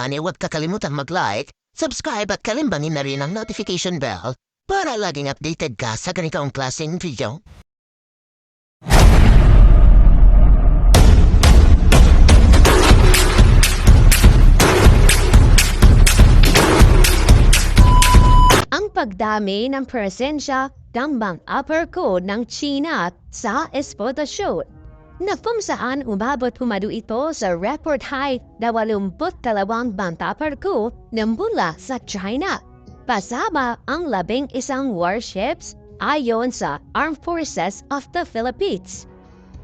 Gani huwag kakalimutan mag-like, subscribe at kalimbangin na rin ang notification bell para laging updated ka sa ganitong klaseng video. Ang pagdami ng presensya ng mga upper code ng China sa exportasyon na kung saan umabot humadu ito sa record high na 82 banta per coup ng mula sa China. Pasama ang 11 warships ayon sa Armed Forces of the Philippines.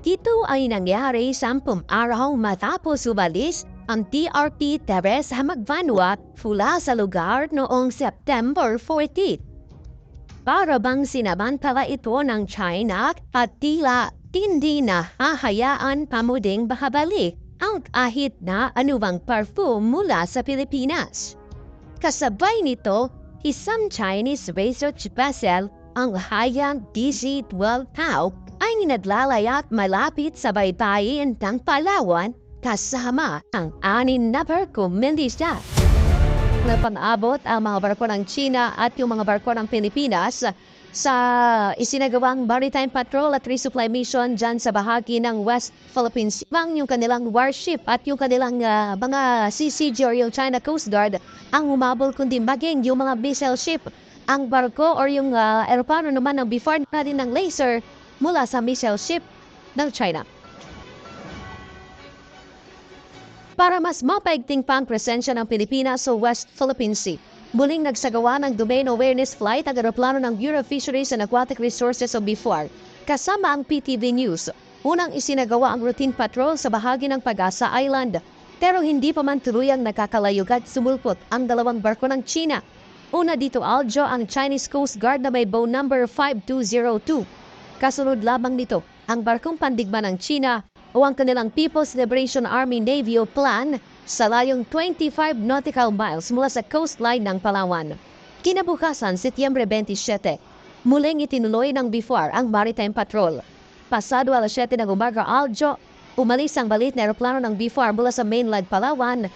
Ito ay nangyari 10 araw matapos umalis ang TRP Teresa Magbanua mula sa lugar noong September 14. Para bang sinamantala ito ng China at tila hindi na hahayaan pamuding bakabalik ang kahit na anumang parfum mula sa Pilipinas. Kasabay nito, isang Chinese research vessel, ang Hayang DC-12 Tau, ay ninadlalay at malapit sa baybayin ng Palawan kasama ang 6 na barkong milisya. Napang-abot ang mga barko ng China at yung mga barko ng Pilipinas sa isinagawang maritime patrol at resupply mission dyan sa bahagi ng West Philippine Sea. Yung kanilang warship at yung kanilang mga CCG or yung China Coast Guard ang umabol kundi maging yung mga missile ship. Ang barko or yung aeroplano naman ng BFAR na din ng laser mula sa missile ship ng China. Para mas mapaigting pa ang presensya ng Pilipinas sa West Philippine Sea, muling nagsagawa ng Domain Awareness Flight ang aeroplano ng Bureau of Fisheries and Aquatic Resources o BFAR kasama ang PTV News. Unang isinagawa ang routine patrol sa bahagi ng Pag-asa Island, pero hindi pa man tuluyang nakakalayugat sumulpot ang 2 barko ng China. Una dito Aljo ang Chinese Coast Guard na may bow number 5202. Kasunod lamang nito ang barkong pandigma ng China o ang kanilang People's Liberation Army Navy o PLAN sa layong 25 nautical miles mula sa coastline ng Palawan. Kinabukasan, Setyembre 27, muling itinuloy ng BFAR ang maritime patrol. Pasado alas 7 ng umaga Aljo, umalis ang balit na aeroplano ng BFAR mula sa mainland Palawan.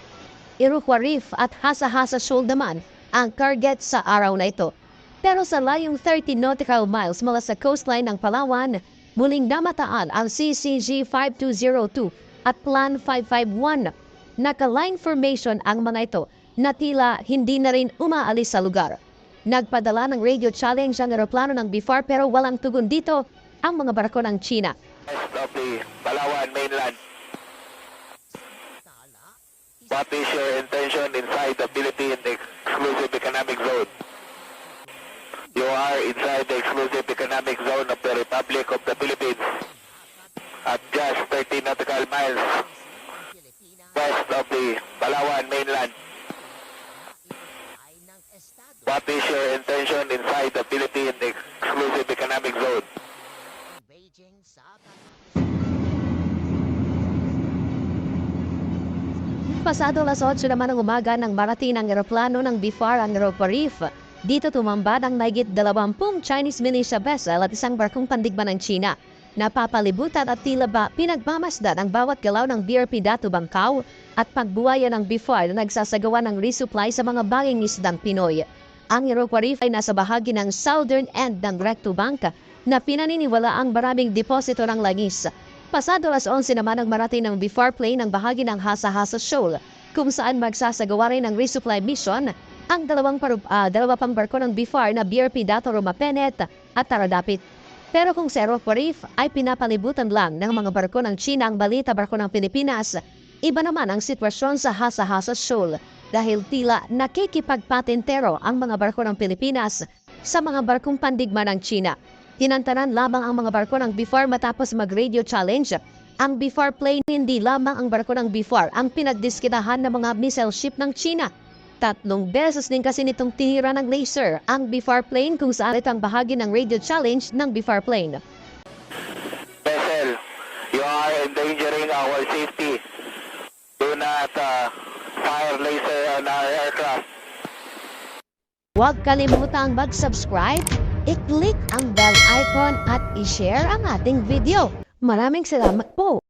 Iroquois Reef at Hasa-Hasa Shoal naman ang target sa araw na ito. Pero sa layong 30 nautical miles mula sa coastline ng Palawan, muling namataan ang CCG 5202 at Plan 551. Naka-line formation ang mga ito na tila hindi na rin umaalis sa lugar. Nagpadala ng radio challenge ang aeroplano ng BFAR pero walang tugon dito ang mga barko ng China. West of the Palawan mainland. What is your intention inside the Philippine Exclusive Economic Zone? You are inside the Exclusive Economic Zone of the Republic of the Philippines at just 30 nautical miles west of the Palawan mainland. What is your intention inside the Philippine Exclusive Economic Zone? Pasado alas 8 naman ng umaga nang marating ang aeroplano ng BFAR ang Iroquois Reef. Dito tumambad ang mahigit 20 Chinese militia vessel at isang barkong pandigma ng China. Napapalibutan at tila ba pinagmamasdan ang bawat galaw ng BRP Dato Bangkaw at pagbuwaya ng BFAR na nagsasagawa ng resupply sa mga baging isdang Pinoy. Ang Iroquois Reef ay nasa bahagi ng southern end ng Recto Bank na pinaniniwala ang maraming deposito ng langis. Pasado alas 11 naman ang marating ng BFAR plane ng bahagi ng Hasa-Hasa Shoal kung saan magsasagawa rin ng resupply mission ang dalawa pang barko ng BFAR na BRP Dato Romapenet at Taradapit. Pero kung sa Iroquois Reef ay pinapalibutan lang ng mga barko ng China ang balita barko ng Pilipinas, iba naman ang sitwasyon sa Hasa-Hasa Shoal dahil tila nakikipagpatentero ang mga barko ng Pilipinas sa mga barkong pandigma ng China. Tinantanan lamang ang mga barko ng BFAR matapos mag-radio challenge. Ang BFAR plane hindi lamang ang barko ng BFAR ang pinagdiskitahan ng mga missile ship ng China. 3 beses din kasi nitong tinira ng laser ang BFAR plane kung saan ito ang bahagi ng radio challenge ng BFAR plane. Vessel, you are endangering our safety. Do not fire laser on our aircraft. Huwag kalimutang mag-subscribe, i-click ang bell icon at i-share ang ating video. Maraming salamat po!